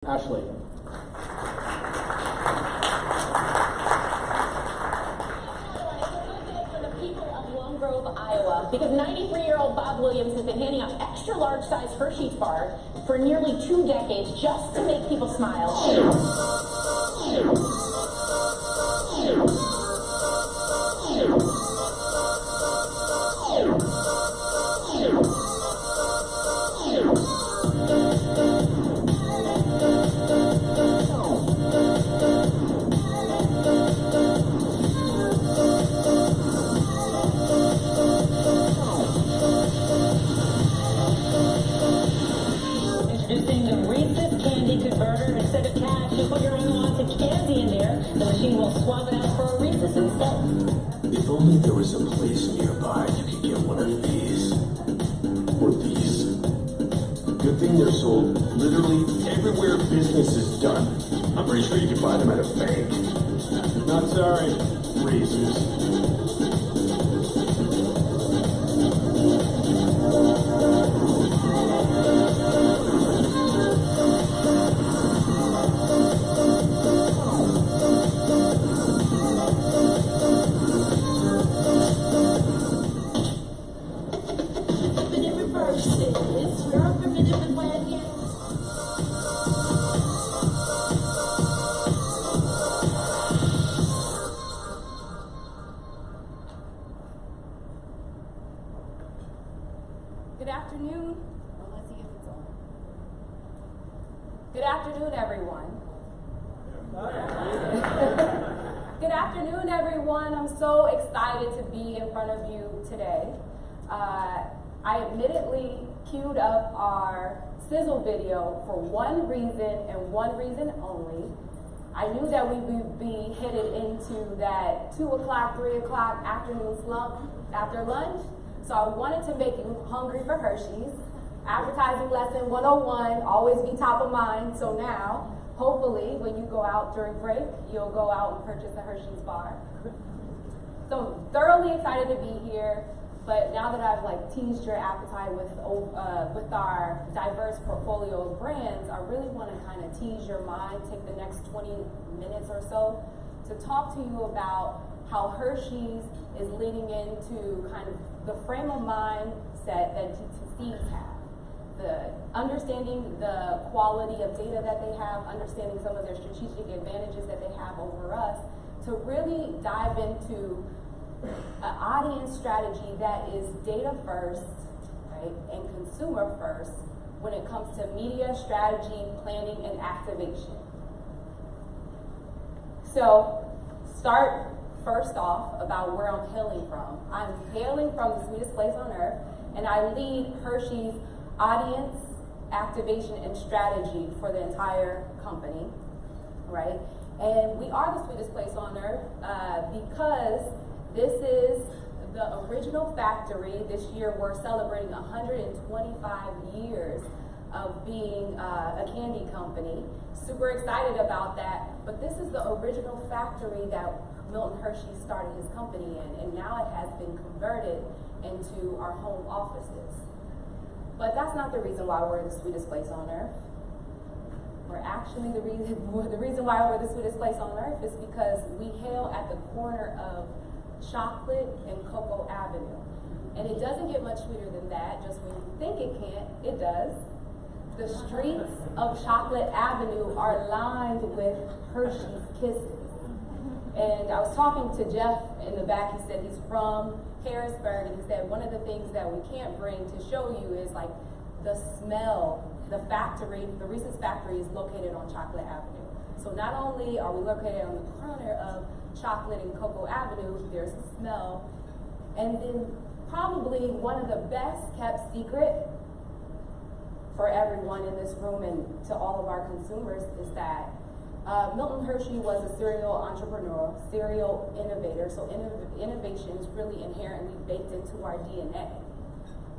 Ashlee. For the people of Lone Grove, Iowa, because 93-year-old Bob Williams has been handing out extra large size Hershey's bars for nearly 2 decades just to make people smile. Introducing the Reese's Candy Converter. Instead of cash, you put your unwanted candy in there. The machine will swap it out for a Reese's instead. If only there was a place nearby you could get one of these. Or these. Good thing they're sold literally everywhere business is done. I'm pretty sure you can buy them at a bank. Not sorry. Reese's. Good afternoon. Well, let's see if it's on. Good afternoon, everyone. Good afternoon, everyone. I'm so excited to be in front of you today. I admittedly queued up our sizzle video for one reason and one reason only. I knew that we would be headed into that 2 o'clock, 3 o'clock afternoon slump after lunch. So I wanted to make you hungry for Hershey's. Advertising lesson 101, always be top of mind. So now, hopefully, when you go out during break, you'll go out and purchase a Hershey's bar. So thoroughly excited to be here. But now that I've teased your appetite with our diverse portfolio of brands, I really want to kind of tease your mind, take the next 20 minutes or so to talk to you about how Hershey's is leaning into kind of the frame of mindset that DTCs have. Understanding the quality of data that they have, understanding some of their strategic advantages that they have over us, to really dive into an audience strategy that is data first, right, and consumer first when it comes to media strategy, planning, and activation. So, start first off about where I'm hailing from. I'm hailing from the sweetest place on earth, and I lead Hershey's audience activation and strategy for the entire company, right? And we are the sweetest place on earth because this is the original factory. This year we're celebrating 125 years of being a candy company. Super excited about that, but this is the original factory that Milton Hershey started his company in, and now it has been converted into our home offices. But that's not the reason why we're the sweetest place on earth. We're actually the reason why we're the sweetest place on earth is because we hail at the corner of Chocolate and Cocoa Avenue. And it doesn't get much sweeter than that. Just when you think it can't, it does. The streets of Chocolate Avenue are lined with Hershey's Kisses. And I was talking to Jeff in the back. He said he's from Harrisburg, and he said one of the things that we can't bring to show you is the smell. The factory, the Reese's factory, is located on Chocolate Avenue. So not only are we located on the corner of Chocolate and Cocoa Avenue, there's a smell. And then probably one of the best kept secret for everyone in this room and to all of our consumers is that Milton Hershey was a serial entrepreneur, serial innovator. So innovation is really inherently baked into our DNA.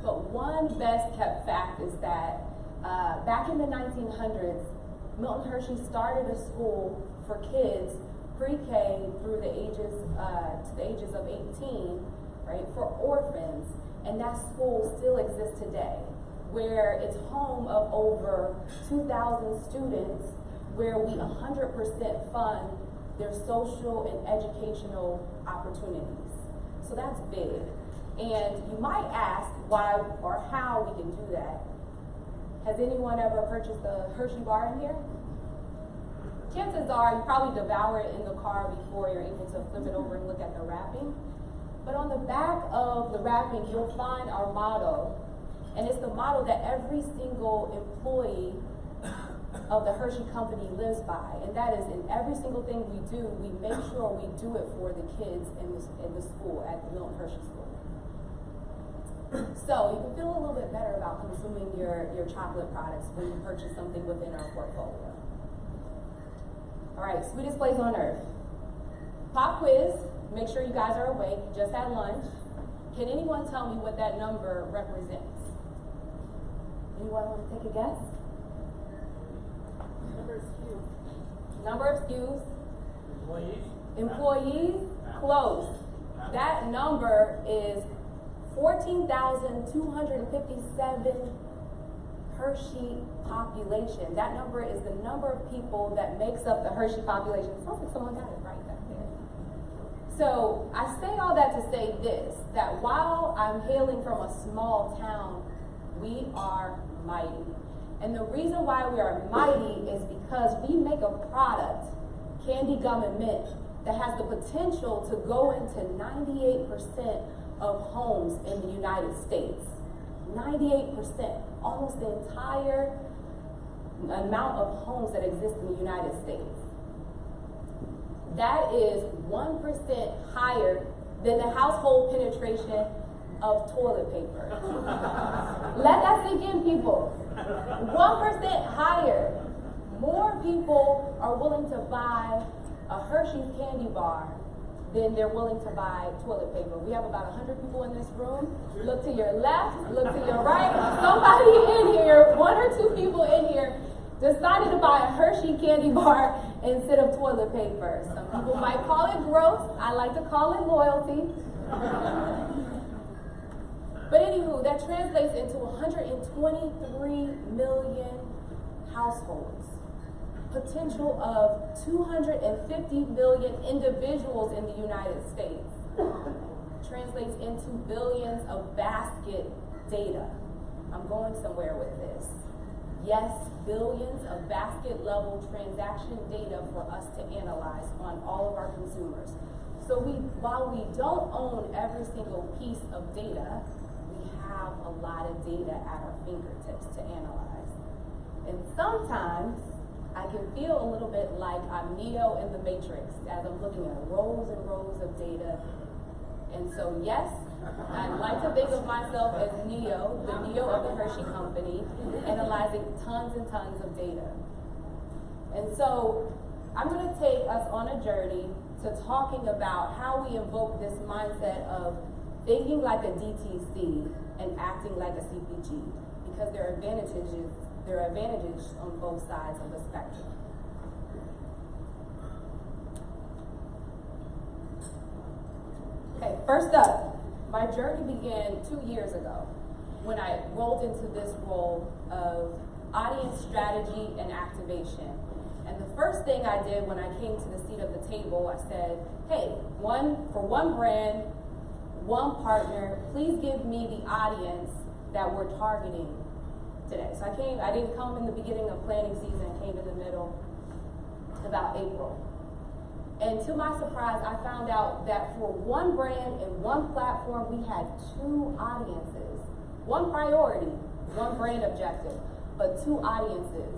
But one best kept fact is that back in the 1900s, Milton Hershey started a school for kids pre-K through the ages to the ages of 18, right, for orphans, and that school still exists today. where it's home of over 2,000 students, where we 100% fund their social and educational opportunities. So that's big. And you might ask why or how we can do that. Has anyone ever purchased a Hershey bar in here? Chances are you probably devour it in the car before you're able to flip it over and look at the wrapping. But on the back of the wrapping, you'll find our motto. And it's the motto that every single employee of the Hershey company lives by. And that is, in every single thing we do, we make sure we do it for the kids in the school, at the Milton Hershey School. So you can feel a little bit better about consuming your chocolate products when you purchase something within our portfolio. All right, sweetest place on earth. Pop quiz. Make sure you guys are awake. You just had lunch. Can anyone tell me what that number represents? Anyone want to take a guess? Number of SKUs. Number of SKUs. Employees. Employees. Close. That number is 14,257 Hershey population. That number is the number of people that makes up the Hershey population. It sounds like someone got it right back there. So I say all that to say this, that while I'm hailing from a small town, we are mighty. And the reason why we are mighty is because we make a product, candy gum and mint, that has the potential to go into 98% of homes in the United States. 98%, almost the entire amount of homes that exist in the United States. That is 1% higher than the household penetration of toilet paper. Let that sink in, people. 1% higher. More people are willing to buy a Hershey's candy bar than they're willing to buy toilet paper. We have about 100 people in this room. Look to your left, look to your right. Somebody in here, one or two people in here, decided to buy a Hershey candy bar instead of toilet paper. Some people might call it gross. I like to call it loyalty. But anywho, that translates into 123 million households. Potential of 250 million individuals in the United States. Translates into billions of basket data. I'm going somewhere with this. Yes, billions of basket level transaction data for us to analyze on all of our consumers. So while we don't own every single piece of data, we have a lot of data at our fingertips to analyze. And sometimes I can feel a little bit like I'm Neo in the Matrix as I'm looking at rows and rows of data. And so yes, I'd like to think of myself as Neo, the Neo of the Hershey company, analyzing tons and tons of data. And so I'm going to take us on a journey to talking about how we invoke this mindset of thinking like a DTC and acting like a CPG, because there are advantages on both sides of the spectrum. Okay, first up, my journey began 2 years ago when I rolled into this role of audience strategy and activation. And the first thing I did when I came to the seat of the table, I said, hey, for one brand, one partner, please give me the audience that we're targeting today. So I didn't come in the beginning of planning season, I came in the middle, about April. And to my surprise, I found out that for one brand and one platform, we had two audiences. One priority, one brand objective, but two audiences.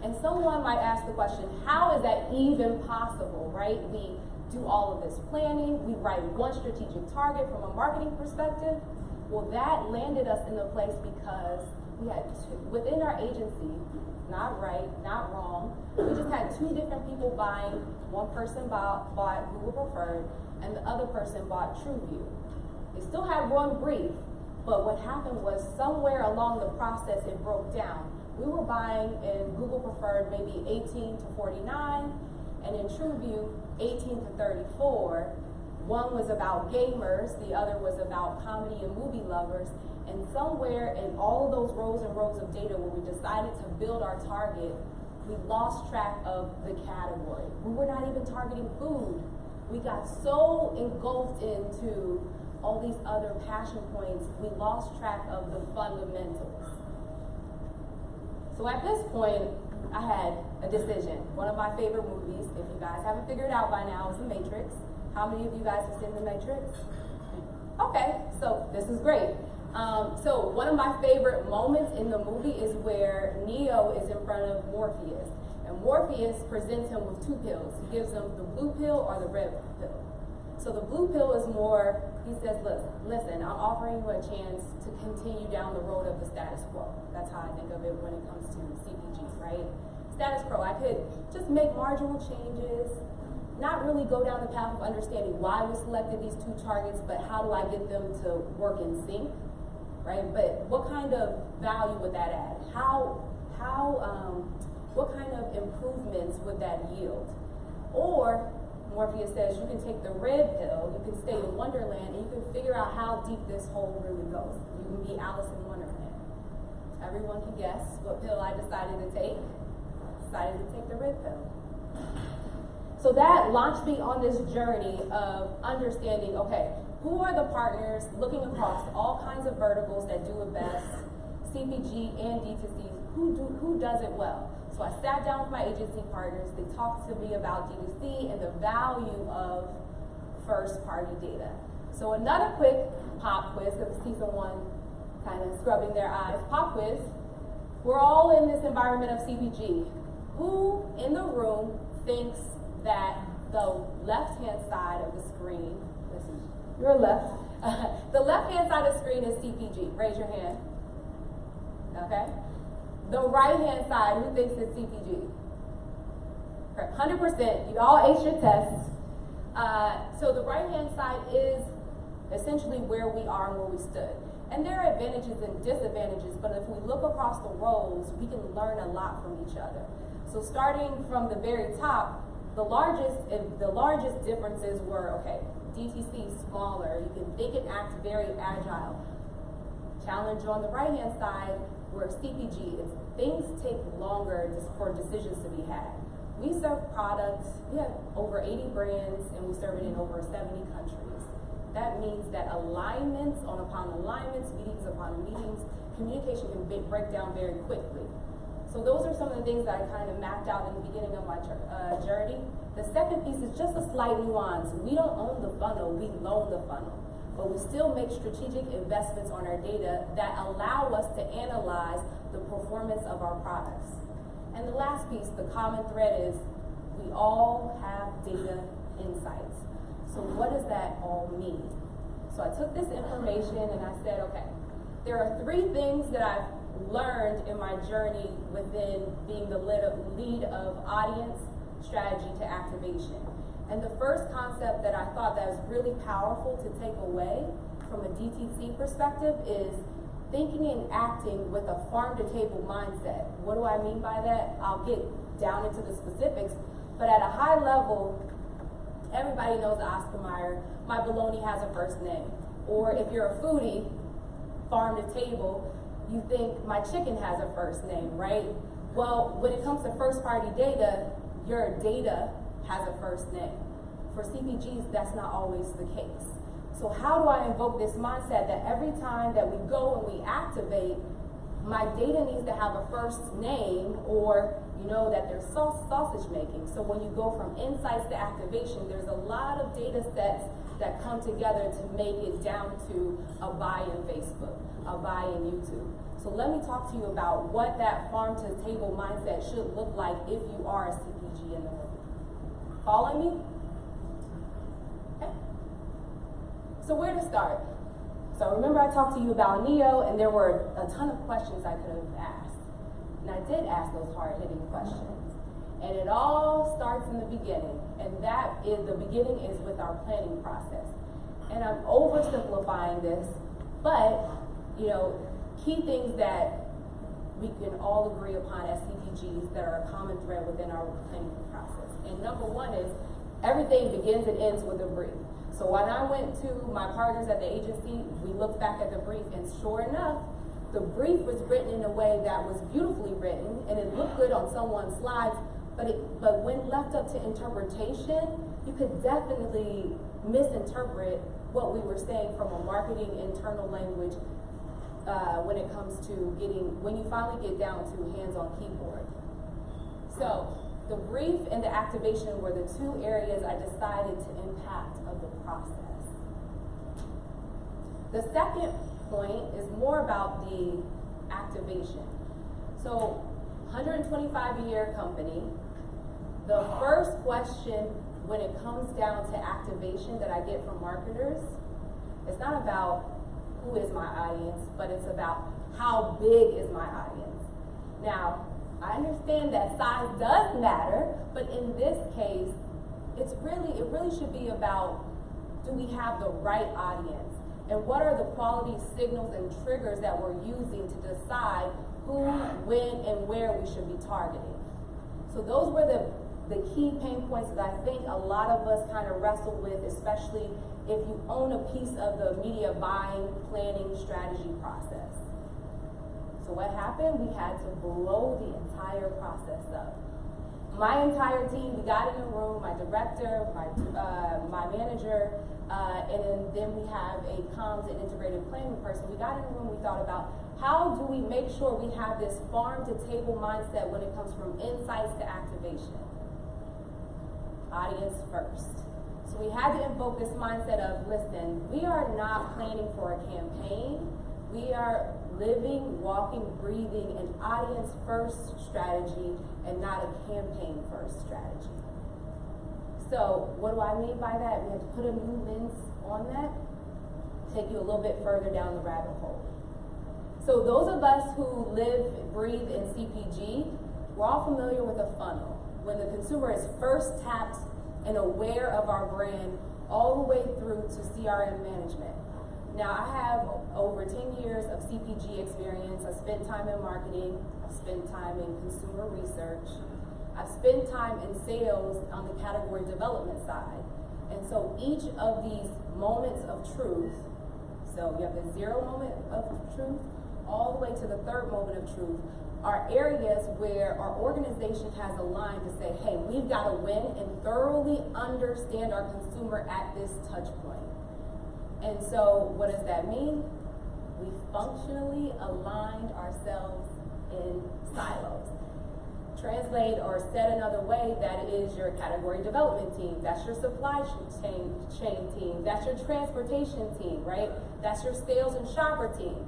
And someone might ask the question, how is that even possible, right? We do all of this planning, we write one strategic target from a marketing perspective. Well, that landed us in the place because we had within our agency, not right, not wrong, we just had two different people buying. One person bought Google Preferred, and the other person bought TrueView. They still had one brief, but what happened was somewhere along the process it broke down. We were buying in Google Preferred maybe 18 to 49, and in TrueView 18 to 34. One was about gamers, the other was about comedy and movie lovers, and somewhere in all of those rows and rows of data where we decided to build our target, we lost track of the category. We were not even targeting food. We got so engulfed into all these other passion points, we lost track of the fundamentals. So at this point, I had a decision. One of my favorite movies, if you guys haven't figured it out by now, is The Matrix. How many of you guys have seen The Matrix? Okay, so this is great. So one of my favorite moments in the movie is where Neo is in front of Morpheus. And Morpheus presents him with two pills. He gives him the blue pill or the red pill. So the blue pill is more, he says, listen, I'm offering you a chance to continue down the road of the status quo. That's how I think of it when it comes to CPGs, right? Status quo, I could just make marginal changes, not really go down the path of understanding why we selected these two targets, but how do I get them to work in sync, right? But what kind of value would that add? What kind of improvements would that yield? Or Morpheus says you can take the red pill, you can stay in Wonderland, and you can figure out how deep this hole really goes. You can be Alice in Wonderland. Everyone can guess what pill I decided to take. Decided to take the red pill. So that launched me on this journey of understanding, okay, who are the partners looking across all kinds of verticals that do it best, CPG and DTC, who does it well? So I sat down with my agency partners, they talked to me about DTC and the value of first-party data. So another quick pop quiz, because I see someone kind of scrubbing their eyes. Pop quiz, we're all in this environment of CPG. Who in the room thinks that the left-hand side of the screen, listen, your left, the left-hand side of the screen is CPG? Raise your hand. Okay. The right-hand side, who thinks it's CPG? 100%, you all aced your tests. So the right-hand side is essentially where we are and where we stood. And there are advantages and disadvantages, but if we look across the rows, we can learn a lot from each other. So starting from the very top, the largest differences were, okay, DTC smaller, you can think and act very agile. Challenge on the right-hand side, where CPG is things take longer for decisions to be had. We serve products, we have over 80 brands, and we serve it in over 70 countries. That means that alignments upon alignments, meetings upon meetings, communication can break down very quickly. So those are some of the things that I kind of mapped out in the beginning of my journey. The second piece is just a slight nuance. We don't own the funnel, we loan the funnel. But we still make strategic investments on our data that allow us to analyze the performance of our products. And the last piece, the common thread is we all have data insights. So what does that all mean? So I took this information and I said, okay, there are three things that I've learned in my journey within being the lead of audience strategy to activation. And the first concept that I thought that was really powerful to take away from a DTC perspective is thinking and acting with a farm-to-table mindset. What do I mean by that? I'll get down into the specifics, but at a high level, everybody knows Oscar Mayer, my bologna has a first name. Or if you're a foodie, farm-to-table, you think my chicken has a first name, right? Well, when it comes to first-party data, your data has a first name. For CPGs, that's not always the case. So how do I invoke this mindset that every time that we go and we activate, my data needs to have a first name, or you know that there's sausage making. So when you go from insights to activation, there's a lot of data sets that come together to make it down to a buy in Facebook, a buy in YouTube. So let me talk to you about what that farm-to-table mindset should look like if you are a CPG in the room. Follow me? Okay. So where to start? So remember I talked to you about Neo, and there were a ton of questions I could have asked. And I did ask those hard-hitting questions. And it all starts in the beginning. And that is, the beginning is with our planning process. And I'm oversimplifying this, but, you know, key things that we can all agree upon as CPGs that are a common thread within our planning process. And number one is everything begins and ends with a brief. So when I went to my partners at the agency, we looked back at the brief, and sure enough, the brief was written in a way that was beautifully written, and it looked good on someone's slides, but when left up to interpretation, you could definitely misinterpret what we were saying from a marketing internal language when it comes to when you finally get down to hands-on keyboard. So the brief and the activation were the two areas I decided to impact of the process. The second point is more about the activation. So 125-year company, the first question when it comes down to activation that I get from marketers, it's not about who is my audience, but it's about how big is my audience. Now, I understand that size does matter, but in this case, it really should be about, do we have the right audience? And what are the quality signals and triggers that we're using to decide who, when, and where we should be targeting? So those were the key pain points that I think a lot of us kind of wrestle with, especially if you own a piece of the media buying, planning, strategy process. So what happened? We had to blow the entire process up. My entire team, we got in a room, my director, my manager, and then we have a comms and integrated planning person. We got in a room, we thought about how do we make sure we have this farm to table mindset when it comes from insights to activation. Audience first. So we had to invoke this mindset of, listen, we are not planning for a campaign. We are living, walking, breathing an audience first strategy and not a campaign first strategy. So what do I mean by that? We had to put a new lens on that, take you a little bit further down the rabbit hole. So those of us who live, breathe in CPG, we're all familiar with a funnel. When the consumer is first tapped and aware of our brand all the way through to CRM management. Now, I have over 10 years of CPG experience. I spent time in marketing. I've spent time in consumer research. I've spent time in sales on the category development side. And so each of these moments of truth, so you have the 0 moment of truth, all the way to the 3rd moment of truth, are areas where our organization has aligned to say, hey, we've got to win and thoroughly understand our consumer at this touch point. And so what does that mean? We functionally aligned ourselves in silos. Translate or said another way, that is your category development team, that's your supply chain team, that's your transportation team, right? That's your sales and shopper team.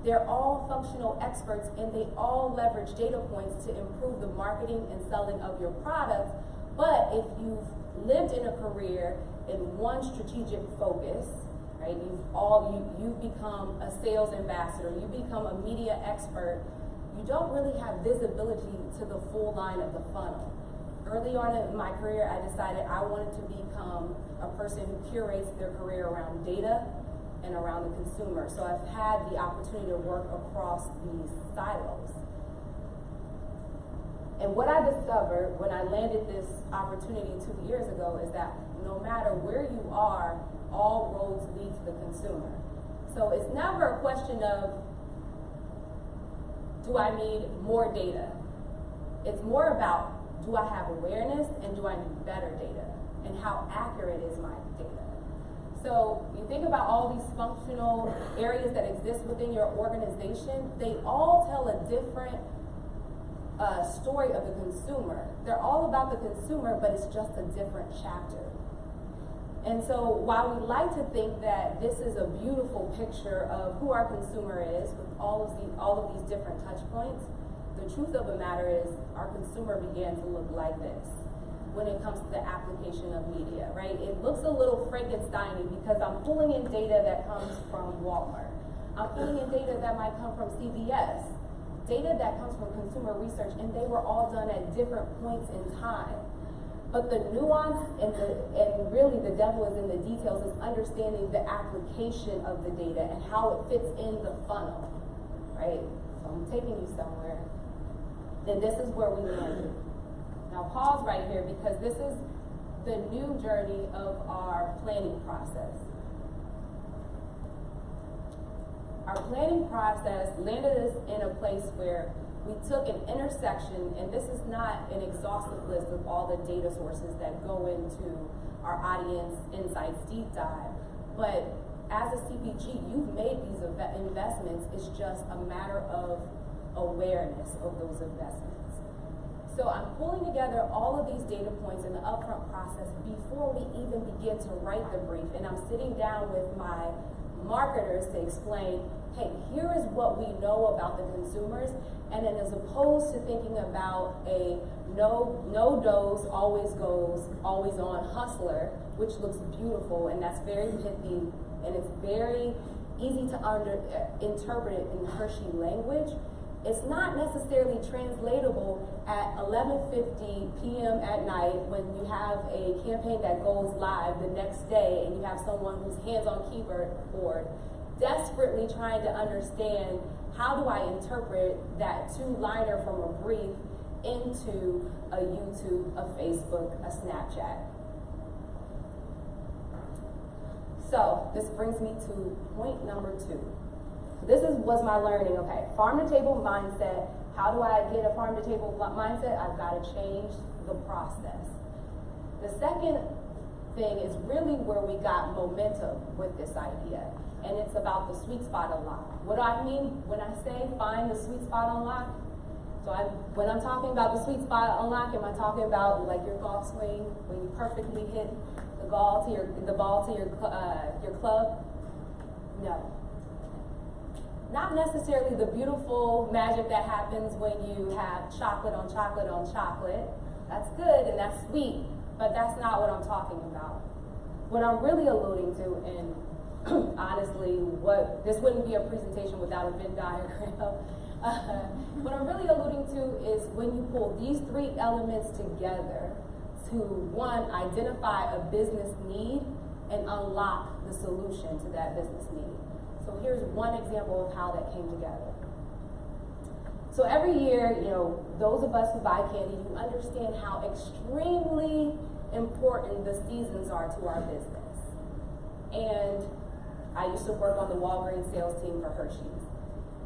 They're all functional experts and they all leverage data points to improve the marketing and selling of your product. But if you've lived in a career in one strategic focus, right? You've become a sales ambassador, you become a media expert, you don't really have visibility to the full line of the funnel. Early on in my career, I decided I wanted to become a person who curates their career around data and around the consumer. So I've had the opportunity to work across these silos. And what I discovered when I landed this opportunity 2 years ago is that no matter where you are, all roads lead to the consumer. So it's never a question of, do I need more data? It's more about, do I have awareness and do I need better data? And how accurate is my data? So you think about all these functional areas that exist within your organization, they all tell a different story of the consumer. They're all about the consumer, but it's just a different chapter. And so while we like to think that this is a beautiful picture of who our consumer is with all of these different touch points, the truth of the matter is our consumer began to look like this when it comes to the application of media, right? It looks a little Frankenstein-y because I'm pulling in data that comes from Walmart. I'm pulling in data that might come from CVS, data that comes from consumer research, and they were all done at different points in time. But the nuance and really the devil is in the details is understanding the application of the data and how it fits in the funnel, right? So I'm taking you somewhere. Then this is where we landed. Now pause right here because this is the new journey of our planning process. Our planning process landed us in a place where we took an intersection, and this is not an exhaustive list of all the data sources that go into our audience insights deep dive, but as a CPG, you've made these investments. It's just a matter of awareness of those investments. So I'm pulling together all of these data points in the upfront process before we even begin to write the brief, and I'm sitting down with my marketers to explain, hey, here is what we know about the consumers, and then as opposed to thinking about a no dose, always goes, always on hustler, which looks beautiful, and that's very pithy, and it's very easy to interpret it in Hershey language. It's not necessarily translatable at 11:50 p.m. at night when you have a campaign that goes live the next day and you have someone who's hands on keyboard desperately trying to understand, how do I interpret that two-liner from a brief into a YouTube, a Facebook, a Snapchat? So this brings me to point number 2. This was my learning. Okay, farm-to-table mindset. How do I get a farm-to-table mindset? I've got to change the process. The second thing is really where we got momentum with this idea, and it's about the sweet spot unlock. What do I mean when I say find the sweet spot unlock? So when I'm talking about the sweet spot unlock, am I talking about like your golf swing when you perfectly hit the ball to your club? No. Not necessarily the beautiful magic that happens when you have chocolate on chocolate on chocolate. That's good and that's sweet, but that's not what I'm talking about. What I'm really alluding to, and honestly, this wouldn't be a presentation without a Venn diagram. What I'm really alluding to is when you pull these 3 elements together to, 1, identify a business need and unlock the solution to that business need. So here's one example of how that came together. So every year, those of us who buy candy, you understand how extremely important the seasons are to our business. And I used to work on the Walgreens sales team for Hershey's.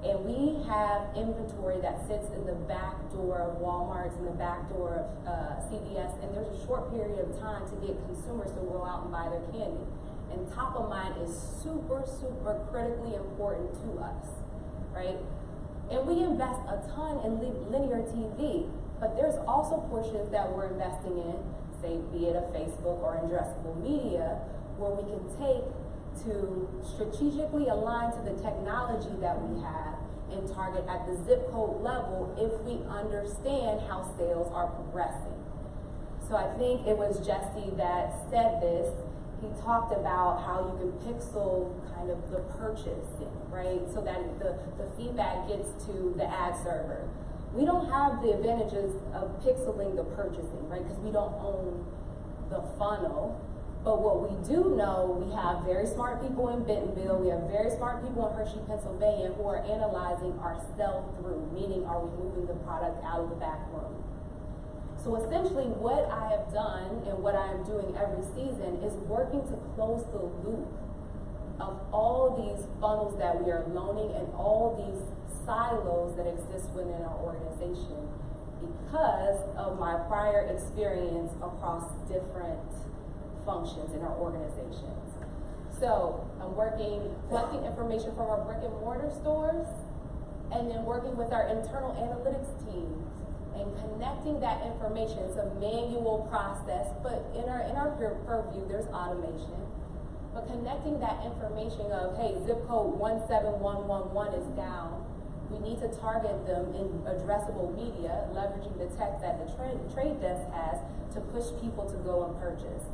And we have inventory that sits in the back door of Walmart's and the back door of CVS, and there's a short period of time to get consumers to go out and buy their candy. And top of mind is super, super critically important to us, right? And we invest a ton in linear TV, but there's also portions that we're investing in, say, be it a Facebook or addressable media, where we can take to strategically align to the technology that we have and target at the zip code level if we understand how sales are progressing. So I think it was Jesse that said this. He talked about how you can pixel kind of the purchasing, right? So that the feedback gets to the ad server. We don't have the advantages of pixeling the purchasing, right? Because we don't own the funnel. But what we do know, we have very smart people in Bentonville, we have very smart people in Hershey, Pennsylvania, who are analyzing our sell-through, meaning are we moving the product out of the back room? So essentially what I have done and what I am doing every season is working to close the loop of all these funnels that we are loaning and all these silos that exist within our organization because of my prior experience across different functions in our organizations. So I'm collecting information from our brick and mortar stores and then working with our internal analytics team and connecting that information. It's a manual process, but in our purview, there's automation. But connecting that information of, hey, zip code 17111 is down. We need to target them in addressable media, leveraging the tech that the trade desk has to push people to go and purchase.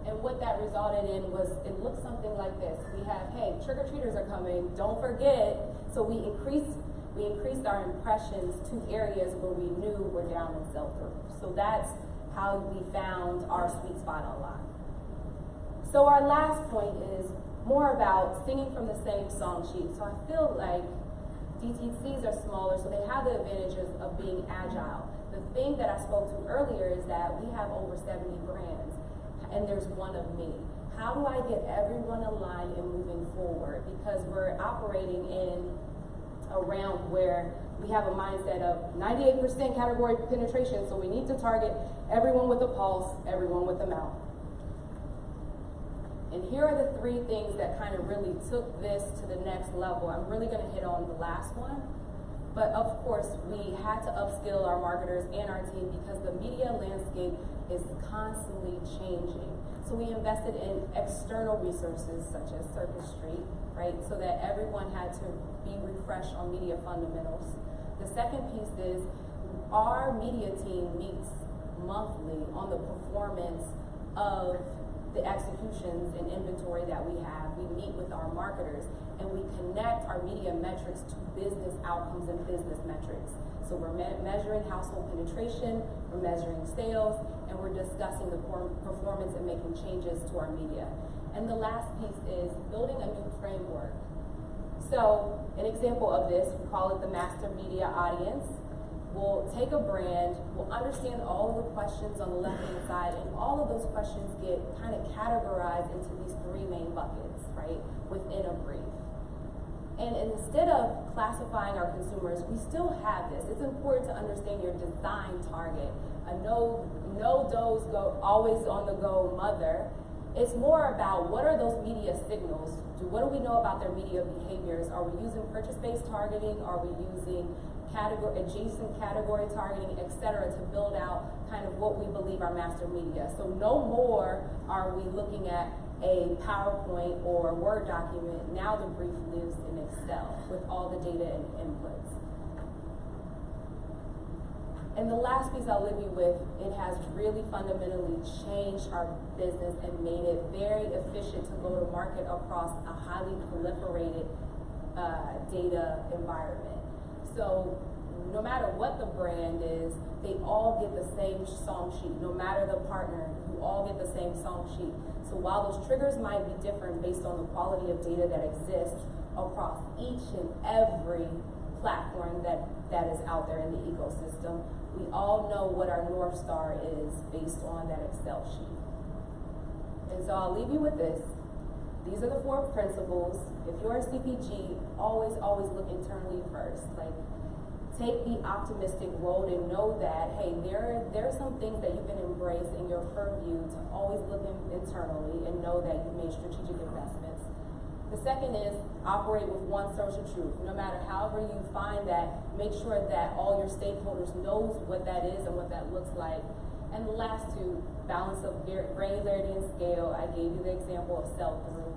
And what that resulted in was, it looked something like this. We have, hey, trick-or-treaters are coming, don't forget. So we increased our impressions to areas where we knew were down in sell-through. So that's how we found our sweet spot unlock. So our last point is more about singing from the same song sheet. So I feel like DTCs are smaller, so they have the advantages of being agile. The thing that I spoke to earlier is that we have over 70 brands. and there's one of me. How do I get everyone aligned and moving forward? Because we're operating in a realm where we have a mindset of 98% category penetration, so we need to target everyone with a pulse, everyone with a mouth. And here are the three things that kind of really took this to the next level. I'm really going to hit on the last one. But of course, we had to upskill our marketers and our team because the media landscape is constantly changing. So we invested in external resources such as Circus Street, right? So that everyone had to be refreshed on media fundamentals. The second piece is our media team meets monthly on the performance of the executions and inventory that we have. We meet with our marketers and we connect our media metrics to business outcomes and business metrics. So we're measuring household penetration, we're measuring sales, and we're discussing the performance and making changes to our media. And the last piece is building a new framework. So an example of this, we call it the master media audience. We'll take a brand, we'll understand all of the questions on the left-hand side, and all of those questions get kind of categorized into these three main buckets, right, within a brief. And instead of classifying our consumers, we still have this. It's important to understand your design target. A no-dose go, always on the go mother. It's more about what are those media signals? What do we know about their media behaviors? Are we using purchase-based targeting? Are we using adjacent category targeting, et cetera, to build out kind of what we believe are master media? So no more are we looking at a PowerPoint or a Word document. Now the brief lives in Excel with all the data and inputs. And the last piece I'll leave you with, it has really fundamentally changed our business and made it very efficient to go to market across a highly proliferated data environment. So no matter what the brand is, they all get the same song sheet. No matter the partner, you all get the same song sheet. So while those triggers might be different based on the quality of data that exists across each and every platform that is out there in the ecosystem, we all know what our North Star is based on that Excel sheet. And so I'll leave you with this. These are the 4 principles. If you're a CPG, always look internally first. Like, take the optimistic road and know that, hey, there are some things that you can embrace in your purview to always look internally and know that you made strategic investments. The second is operate with one social truth. No matter however you find that, make sure that all your stakeholders knows what that is and what that looks like. And the last 2, balance of granularity and scale. I gave you the example of sell-through.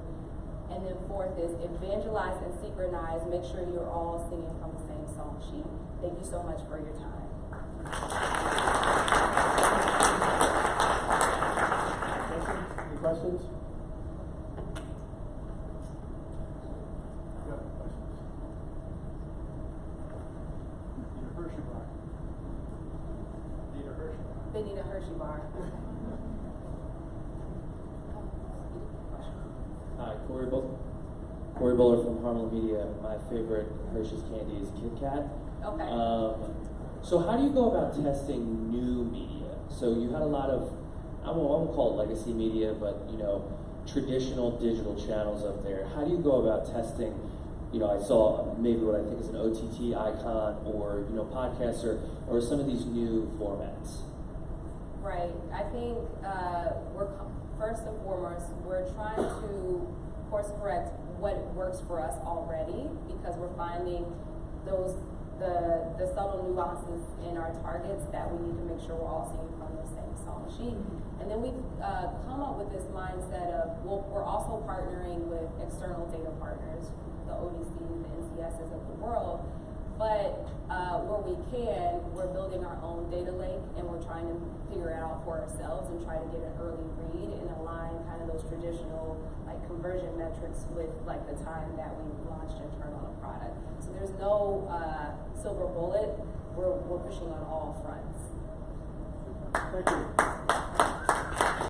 And then 4th is evangelize and synchronize. Make sure you're all singing from the same song sheet. Thank you so much for your time. Any questions? They need a Hershey bar. Hi, Corey Buller from Harlem Media. My favorite Hershey's candy is Kit Kat. Okay. So how do you go about testing new media? So you had a lot of, I won't call it legacy media, but traditional digital channels up there. How do you go about testing? I saw maybe what I think is an OTT icon, or podcasts, or some of these new formats. Right. I think we're first and foremost, we're trying to course correct what works for us already, because we're finding the subtle nuances in our targets that we need to make sure we're all seeing from the same song sheet. And then we've come up with this mindset of, we're also partnering with external data partners, the ODCs, the NCSs of the world. But where we can, we're building our own data lake, and we're trying to figure it out for ourselves and try to get an early read and align kind of those traditional conversion metrics with the time that we launched and turned on a product. So there's no silver bullet. We're pushing on all fronts. Thank you.